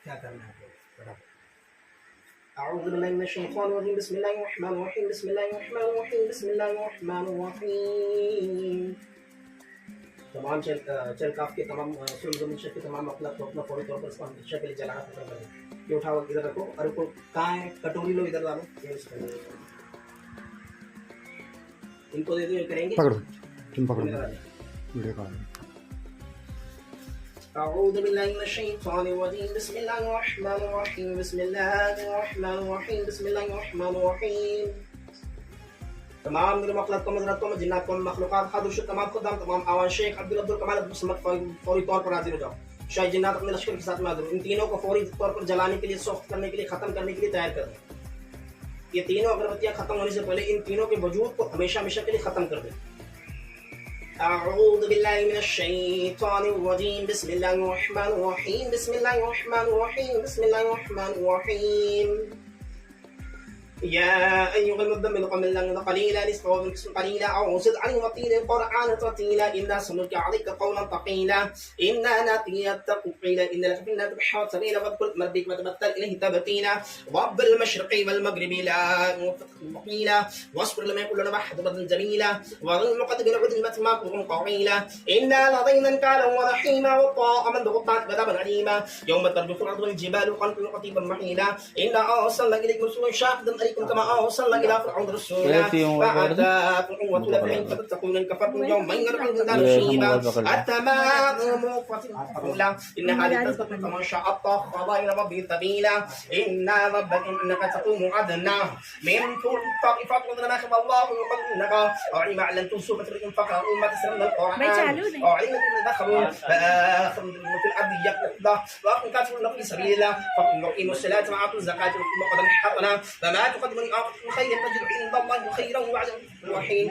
क्या करना है أعوذ بالله من الشيطان الرجيم بسم الله الرحمن الرحيم بسم الله الرحمن الرحيم بسم الله الرحمن الرحيم तमाम चल काफ के तमाम सुल ज़मीन शक के तमाम मखलूक़ को अपना फौरी तौर पर इसको हमेशा के लिए जलाना पसंद करें। ये उठाओ इधर रखो और उसको कहाँ है कटोरी लो इधर डालो इनको दे दो ये करेंगे पकड़ो तुम पकड़ो वीडियो कॉल أعوذ بالله من الشيطان الرجيم بسم الله الرحمن الرحيم بسم الله الرحمن الرحيم بسم الله الرحمن الرحيم तमाम मेरे मखलूक़ को मज़रत को जिन्नात को मखलूक़ात हादुर तमाम खुदाम तमाम आवाज़ शेख अब्दुल कमाल अब्दुल समद फौरी तौर पर हाजिर हो जाओ। शायद जिन्नात अपने लश्कर के साथ में हाजिर। इन तीनों को फौरी तौर पर जलाने के लिए सख्त करने के लिए ख़त्म करने के लिए तैयार कर दें। ये तीनों अगरबत्तियाँ ख़त्म होने से पहले इन तीनों के वजूद को हमेशा हमेशा के लिए ख़त्म कर दें। أعوذ بالله من الشيطان الرجيم بسم الله الرحمن الرحيم بسم الله الرحمن الرحيم بسم الله الرحمن الرحيم يا أيها المدمر قم الليل قليلا نصفه وانقص قليلا أو زد عليه وقيل القرآن ترتيلا إنا سنلقي عليك قولا ثقيلا إنا ناتيك قيلا إن لك في النار بحار سبيلا واذكر ربك وتبتل إليه تبتيلا رب المشرق والمغرب لا مقيلا واصبر لما يقول لنا أحد بدل جميلا وظلم قد بالعدل متمام قويلا إنا لدينا نكالا ورحيما والطاء من بغطات بذابا عليما يوم ترجف الأرض والجبال قلبا قطيبا محيلا إنا أرسلنا إليكم رسولا شاهدا كما أرسلنا إلى فرعون رسولا فأتاكم قوة لبعين فتتقون إن كفرتم يوما يرعون النار شيبا التمام فتنقولا إن هذه تذكرة كما شاء اتخذ إلى ربه سبيلا إن ربك إنك تقوم عدنا من كل طائفات وذلما خف الله يقدرونك وعلم أن تنسوا فتركم فقرأوا ما تسرنا القرآن وعلم أن دخلوا فآخر في الأرض يقضى وأقم كافرون في سبيل الله فقم وقيموا الصلاة وآتوا الزكاة وقم قدم حقنا فما تقدموا لأنفسكم خيرا تجدوا عند الله خيرا وعدا رحيم.